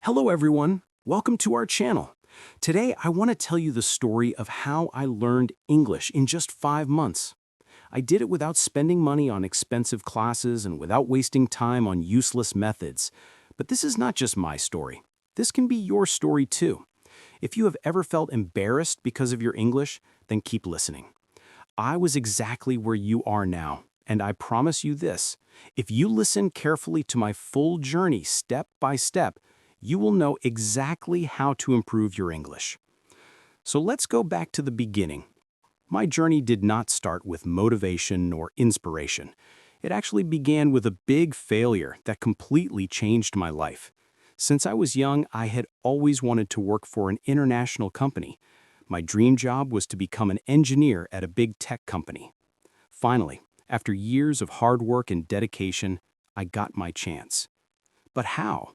Hello everyone, welcome to our channel. Today I want to tell you the story of how I learned English in just 5 months. I did it without spending money on expensive classes and without wasting time on useless methods. But this is not just my story. This can be your story too. If you have ever felt embarrassed because of your English, then keep listening. I was exactly where you are now, and I promise you this: if you listen carefully to my full journey step by step, you will know exactly how to improve your English. So let's go back to the beginning. My journey did not start with motivation or inspiration. It actually began with a big failure that completely changed my life. Since I was young, I had always wanted to work for an international company. My dream job was to become an engineer at a big tech company. Finally, after years of hard work and dedication, I got my chance. But how?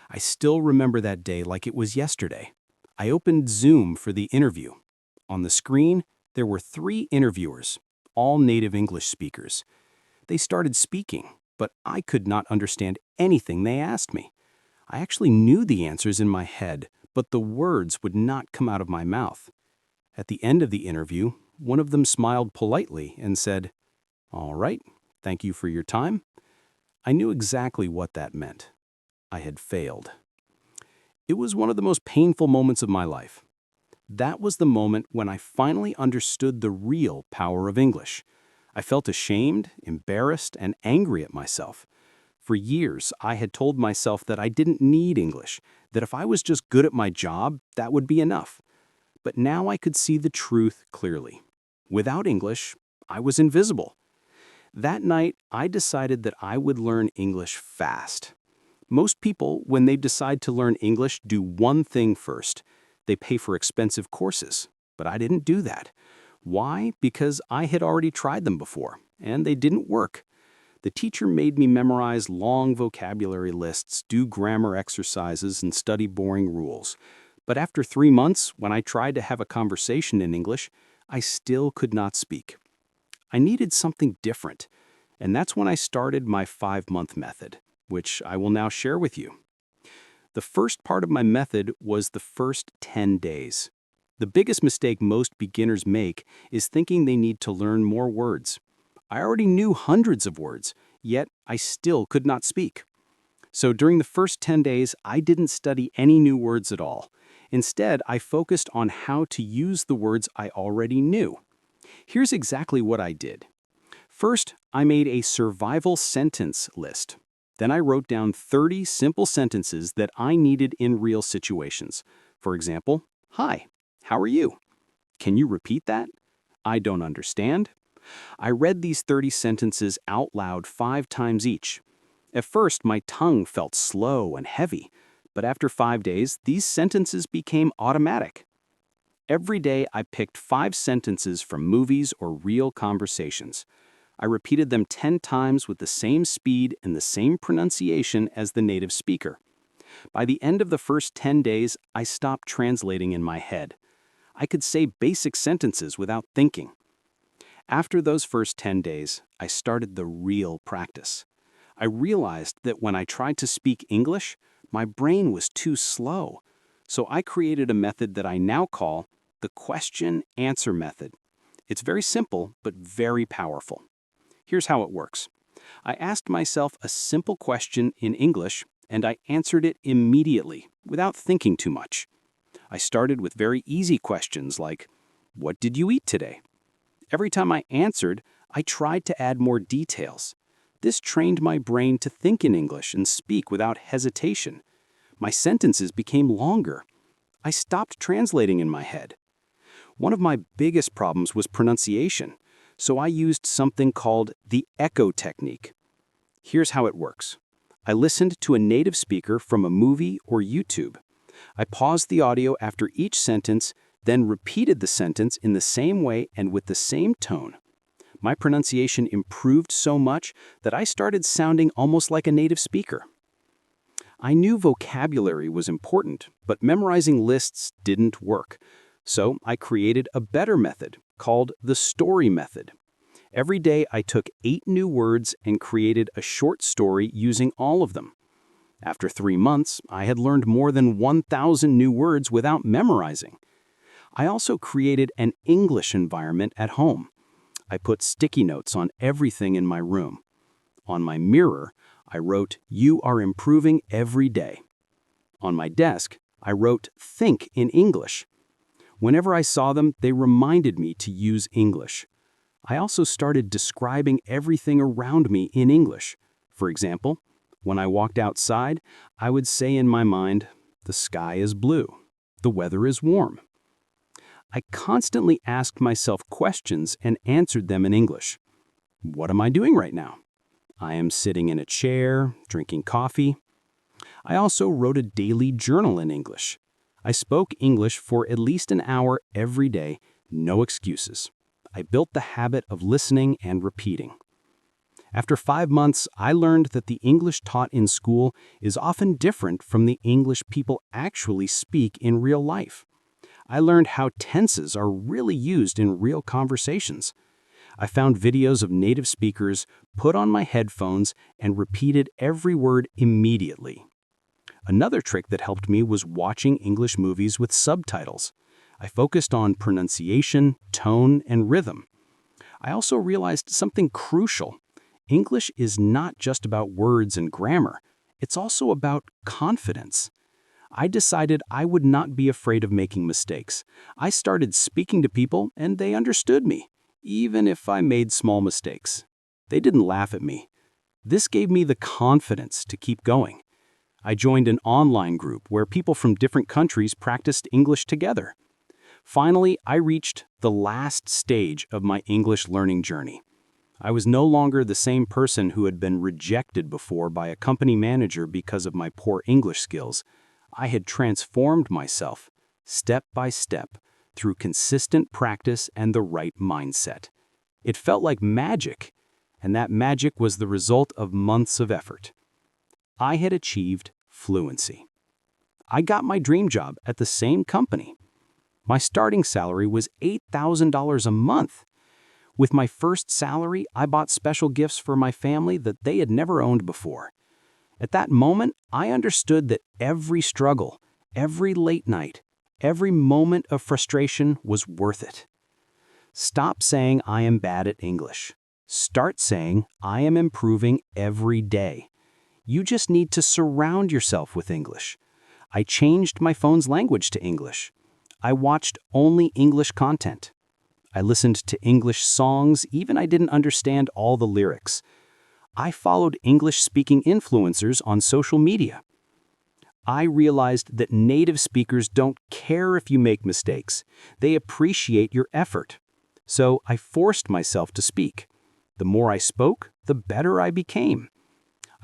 I still remember that day like it was yesterday. I opened Zoom for the interview. On the screen, there were 3 interviewers, all native English speakers. They started speaking, but I could not understand anything they asked me. I actually knew the answers in my head, but the words would not come out of my mouth. At the end of the interview, one of them smiled politely and said, "All right, thank you for your time." I knew exactly what that meant. I had failed. It was one of the most painful moments of my life. That was the moment when I finally understood the real power of English. I felt ashamed, embarrassed, and angry at myself. For years, I had told myself that I didn't need English, that if I was just good at my job, that would be enough. But now I could see the truth clearly. Without English, I was invisible. That night, I decided that I would learn English fast. Most people, when they decide to learn English, do one thing first. They pay for expensive courses. But I didn't do that. Why? Because I had already tried them before, and they didn't work. The teacher made me memorize long vocabulary lists, do grammar exercises, and study boring rules. But after 3 months, when I tried to have a conversation in English, I still could not speak. I needed something different, and that's when I started my 5-month method, which I will now share with you. The first part of my method was the first 10 days. The biggest mistake most beginners make is thinking they need to learn more words. I already knew hundreds of words, yet I still could not speak. So during the first 10 days, I didn't study any new words at all. Instead, I focused on how to use the words I already knew. Here's exactly what I did. First, I made a survival sentence list. Then I wrote down 30 simple sentences that I needed in real situations. For example, "Hi, how are you?" "Can you repeat that?" "I don't understand." I read these 30 sentences out loud 5 times each. At first, my tongue felt slow and heavy, but after 5 days, these sentences became automatic. Every day, I picked 5 sentences from movies or real conversations. I repeated them 10 times with the same speed and the same pronunciation as the native speaker. By the end of the first 10 days, I stopped translating in my head. I could say basic sentences without thinking. After those first 10 days, I started the real practice. I realized that when I tried to speak English, my brain was too slow. So I created a method that I now call the question-answer method. It's very simple, but very powerful. Here's how it works. I asked myself a simple question in English, and I answered it immediately, without thinking too much. I started with very easy questions like, "What did you eat today?" Every time I answered, I tried to add more details. This trained my brain to think in English and speak without hesitation. My sentences became longer. I stopped translating in my head. One of my biggest problems was pronunciation, so I used something called the echo technique. Here's how it works. I listened to a native speaker from a movie or YouTube. I paused the audio after each sentence, then repeated the sentence in the same way and with the same tone. My pronunciation improved so much that I started sounding almost like a native speaker. I knew vocabulary was important, but memorizing lists didn't work. So I created a better method called the story method. Every day I took 8 new words and created a short story using all of them. After 3 months, I had learned more than 1,000 new words without memorizing. I also created an English environment at home. I put sticky notes on everything in my room. On my mirror, I wrote, "You are improving every day." On my desk, I wrote, "Think in English." Whenever I saw them, they reminded me to use English. I also started describing everything around me in English. For example, when I walked outside, I would say in my mind, "The sky is blue. The weather is warm." I constantly asked myself questions and answered them in English. What am I doing right now? I am sitting in a chair, drinking coffee. I also wrote a daily journal in English. I spoke English for at least an hour every day, no excuses. I built the habit of listening and repeating. After 5 months, I learned that the English taught in school is often different from the English people actually speak in real life. I learned how tenses are really used in real conversations. I found videos of native speakers, put on my headphones, and repeated every word immediately. Another trick that helped me was watching English movies with subtitles. I focused on pronunciation, tone, and rhythm. I also realized something crucial. English is not just about words and grammar. It's also about confidence. I decided I would not be afraid of making mistakes. I started speaking to people and they understood me, even if I made small mistakes. They didn't laugh at me. This gave me the confidence to keep going. I joined an online group where people from different countries practiced English together. Finally, I reached the last stage of my English learning journey. I was no longer the same person who had been rejected before by a company manager because of my poor English skills. I had transformed myself, step by step, through consistent practice and the right mindset. It felt like magic, and that magic was the result of months of effort. I had achieved fluency. I got my dream job at the same company. My starting salary was $8,000 a month. With my first salary, I bought special gifts for my family that they had never owned before. At that moment, I understood that every struggle, every late night, every moment of frustration was worth it. Stop saying I am bad at English. Start saying I am improving every day. You just need to surround yourself with English. I changed my phone's language to English. I watched only English content. I listened to English songs even I didn't understand all the lyrics. I followed English-speaking influencers on social media. I realized that native speakers don't care if you make mistakes. They appreciate your effort. So I forced myself to speak. The more I spoke, the better I became.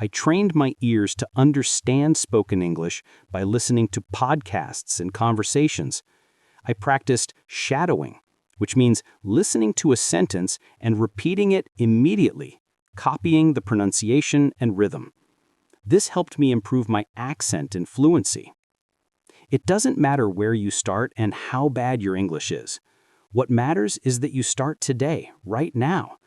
I trained my ears to understand spoken English by listening to podcasts and conversations. I practiced shadowing, which means listening to a sentence and repeating it immediately, copying the pronunciation and rhythm. This helped me improve my accent and fluency. It doesn't matter where you start and how bad your English is. What matters is that you start today, right now.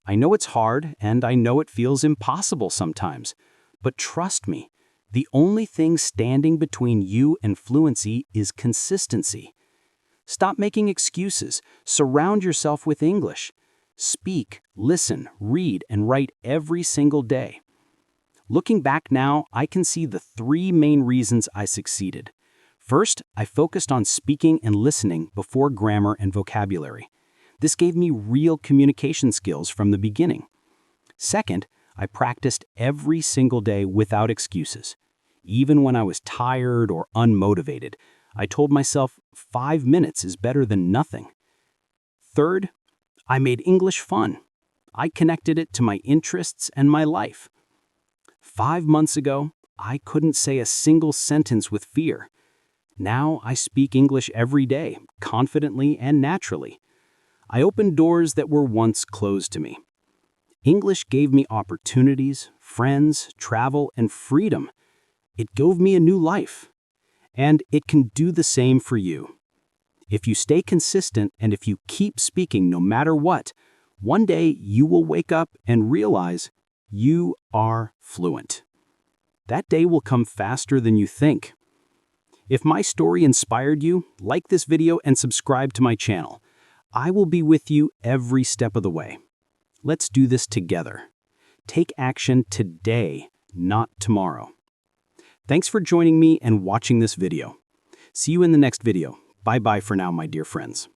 I know it's hard and I know it feels impossible sometimes, but trust me, the only thing standing between you and fluency is consistency. Stop making excuses. Surround yourself with English. Speak, listen, read, and write every single day. Looking back now, I can see the 3 main reasons I succeeded. First, I focused on speaking and listening before grammar and vocabulary. This gave me real communication skills from the beginning. Second, I practiced every single day without excuses. Even when I was tired or unmotivated, I told myself 5 minutes is better than nothing. Third, I made English fun. I connected it to my interests and my life. 5 months ago, I couldn't say a single sentence with fear. Now I speak English every day, confidently and naturally. I opened doors that were once closed to me. English gave me opportunities, friends, travel, and freedom. It gave me a new life. And it can do the same for you. If you stay consistent and if you keep speaking no matter what, one day you will wake up and realize you are fluent. That day will come faster than you think. If my story inspired you, like this video and subscribe to my channel. I will be with you every step of the way. Let's do this together. Take action today, not tomorrow. Thanks for joining me and watching this video. See you in the next video. Bye-bye for now, my dear friends.